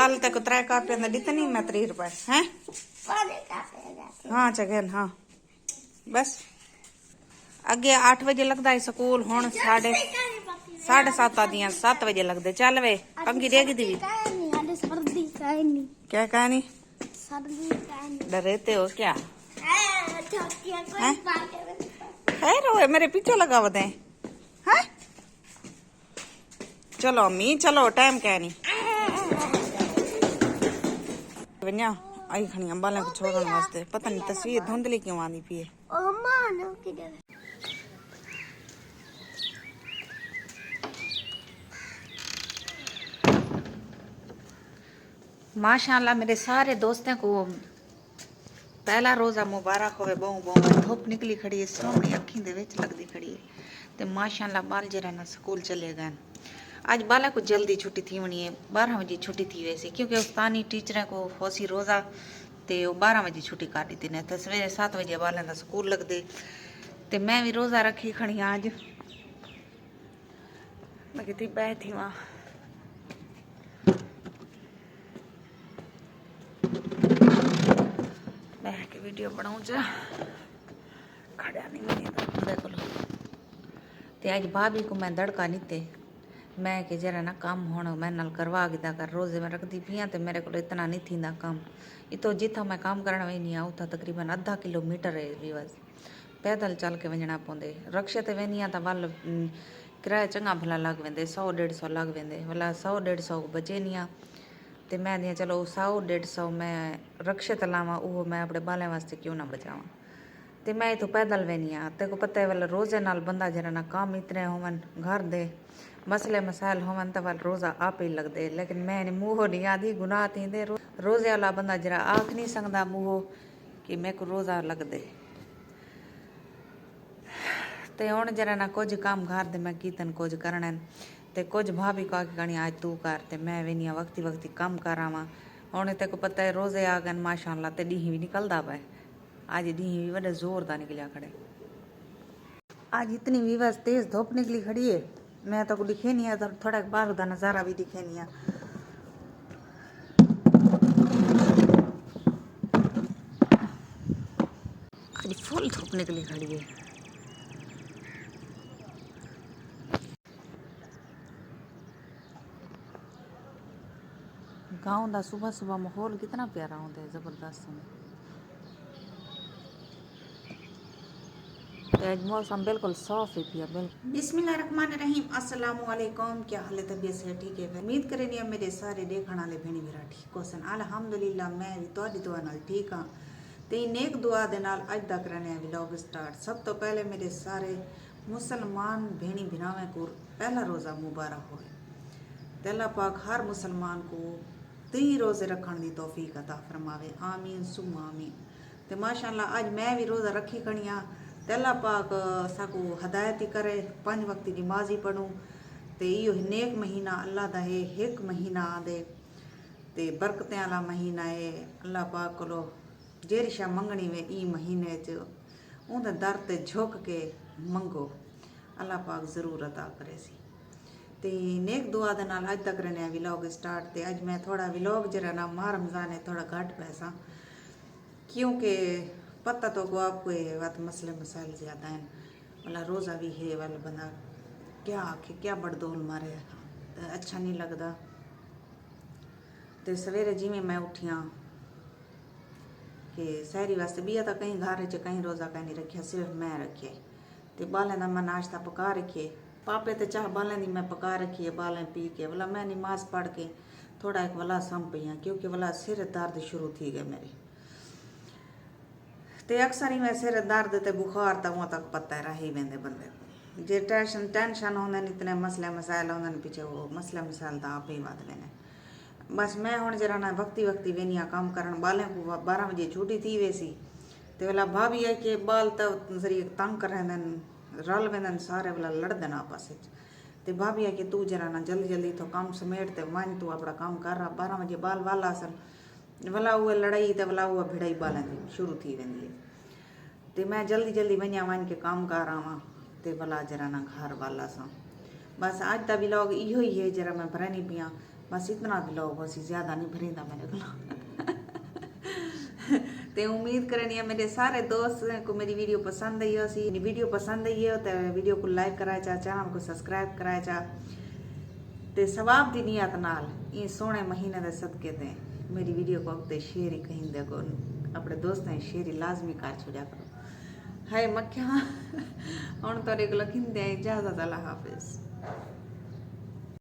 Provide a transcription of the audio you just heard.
कल तक 3 कापियां दा दित्ते नहीं मैं 30 रुपए हैं। हाँ चगन हाँ बस अगे 8 बजे लगता है स्कूल हुन 7:30 आदियां 7 बजे लगते। चल वे कंगी देगी दी क्या कहानी डरेते हो क्या खैर हो मेरे पीछे लगा बते हैं। चलो अम्मी चलो टाइम क्या नहीं वन्या आई खनिया बाला को छोड़ने वास्ते पता नहीं तस्वीर धुंधली क्यों आनी पी है। माशाल्लाह मेरे सारे दोस्तों को पहला रोज़ा मुबारक होवे। बहु बहु धुप निकली खड़ी है सोहनी अखी दे विच लगदी खड़ी है ते माशाल्लाह बाल जरा ना स्कूल चले गए। आज बाला को जल्दी छुट्टी थी होनी है 12 बजे छुट्टी थी वैसे क्योंकि उस्तानी टीचरें को होसी रोज़ा ते 12 बजे छुट्टी कर दी ने तो सवेरे 7 बजे बाला दा स्कूल लगदे ते मैं भी रोज़ा रखी खड़ी आज मैं कितनी बैठी वहाँ के वीडियो बनाऊं जा खड़ा नहीं मिली देख लो ते आज भाभी को मैं दड़का नीते मैं कि जरा ना काम होना मैं नल करवा के कर रोज़े में रखती पियाँ तो मेरे को इतना नहीं थी काम इतो जिथा मैं काम करना वेनी आ उथा तकरीबन आधा किलोमीटर है भी बस पैदल चल के वंजना पौंदे रक्शे ते वेनी आ वल किराया चंगा भला लग वेंदे 100-150 लग वेंदे भला 100-150 बचे नहीं आ ते मैं दियां चलो 100-150 मैं रक्शे ते लावां वो मैं अपने बालें वास्ते क्यों ना बचावां ते मैं इतो पैदल वेनी आ ते को पता है वाला रोज़े नाल बंदा जरा ना काम इतने होवन घर दे मसले मसाइल होवन तो वाल रोज़ा आप ही लगदे लेकिन मैं मूहो नहीं आधी गुनाह थींदे रोज़े वाला बंदा जरा आख नहीं सकदा मूहो कि मेरे को रोज़ा लगदे ते हुण जरा ना कुछ काम घर दे मैं कीतन कुछ करने ते कुछ भाभी को आके कणी आज तू कर ते मैं वेनी वक्ती वक्ती काम करावां हुण ते को पता है रोज़े आ गए माशाअल्लाह ते डी भी निकलदा पे आज डी भी बड़े जोर दा निकलिया खड़े आज इतनी भी बस तेज धूप निकली खड़ी है मैं तो दिखे नहीं है तो थोड़ा बाहर का नज़ारा भी दिखे नहीं है। आज फुल धूप निकली खड़ी है गाँव का सुबह सुबह माहौल कितना प्यारा होता है जबरदस्त आज मौसम बिल्कुल साफ है पिया बिल्कुल। बिस्मिल्लाहिर्रहमानिर्रहीम अस्सलामु अलैकुम क्या हाल है तबीयत से ठीक है उम्मीद करे नहीं मेरे सारे देखने वाले भेणी मेरा ठीक हो सन अल्हम्दुलिल्लाह मैं भी तुहाडी दुआ नाल ठीक हाँ ते नेक दुआ दे नाल अज दा करने व्लॉग स्टार्ट। सब तो पहले मेरे सारे मुसलमान भेणी भरावें को पहला रोज़ा मुबारक होए ते अल्लाह पाक हर मुसलमान को 3 रोज़े रखने की तौफीक अता फरमावे आमीन सुम आमीन। ते माशाअल्लाह आज मैं भी रोज़ा रखी खड़ियाँ ते अल्लाह पाक साकू हदायत ही करे 5 वक्त की नमाज ही पढ़ूँ ते इो नेक महीना अल्लाह दा है एक महीना आदे ते बरकतें वाला महीना है अल्लाह पाक को जेरी शा मंगनी वे ई महीने च उनके दर ते झुक के मंगो अल्लाह पाक जरूर अता करे सी ते नेक दुआ दे नाल अज तक रहने व्लॉग स्टार्ट ते अज मैं थोड़ा व्लॉग जरा ना माह रमज़ान है थोड़ा घट पैसा क्योंकि पता तो को आपको वत मसले मसाइल ज़्यादा हैं वाला रोज़ा भी है वाला बंदा क्या आखे क्या बड़दोल मारे अच्छा नहीं लगता तो सवेरे जिमें मैं उठिया कि सहरी वास्ते बिया तो कहीं घर च कहीं रोज़ा कहीं नहीं रखिया सिर्फ मैं रखे तो बालें का मैं नाश्ता पका रखिए पापे तो चाह बालें की मैं पका रखी है बालें पी के वाला मैं नमाज पढ़ के थोड़ा एक वाला सम पई हाँ क्योंकि वाला सिर दर्द शुरू थी गए मेरे ते अक्सर ही मैं सिर दर्द ते बुखार तो वहाँ तक पता रही वेंदे बंदे जे टेंशन होंगे इतने मसले मसाइल होंगे पीछे वो मसले मसाइल तो आप ही बात वेने बस मैं हूँ जरा ना वक्ती वक्ती वेनी काम करन बालें को 12 बजे छुट्टी थी वैसी तो वाला भाभी है कि बाल तो जरिए तंग कर रल वेंदन सारे वाला लड़दन आपस ते भाभी है कि तू जरा ना जल्दी जल्दी तो काम समेट ते वन तू अपना काम कर रहा 12 बजे बाल वाला सन वाला वो लड़ाई तो वाला वो भिड़ाई बालें की शुरू थी वेंदी है तो मैं जल्दी जल्दी वनिया वन के काम कर आवा ते भला जरा ना घर वाला सा बस अज का व्लॉग इहो ही है जरा मैं भरनी पिया बस इतना व्लॉग बस ज़्यादा नहीं भरीदा मेरे को तो उम्मीद करनी है मेरे सारे दोस्त को मेरी वीडियो पसंद आई हो सी वीडियो पसंद आई हो तो वीडियो को लाइक कराया जा चैनल को सब्सक्राइब कराया जा ते सवाब दी नियत नाल ये सोने महीने दे सदके ते मेरी वीडियो को अगते शेयर ही कहीं देखो अपने दोस्तों शेयर ही लाजमी कर छोड़ा करो हाय मक्खियां हुण तो इजाजत अल्लाह हाफिज।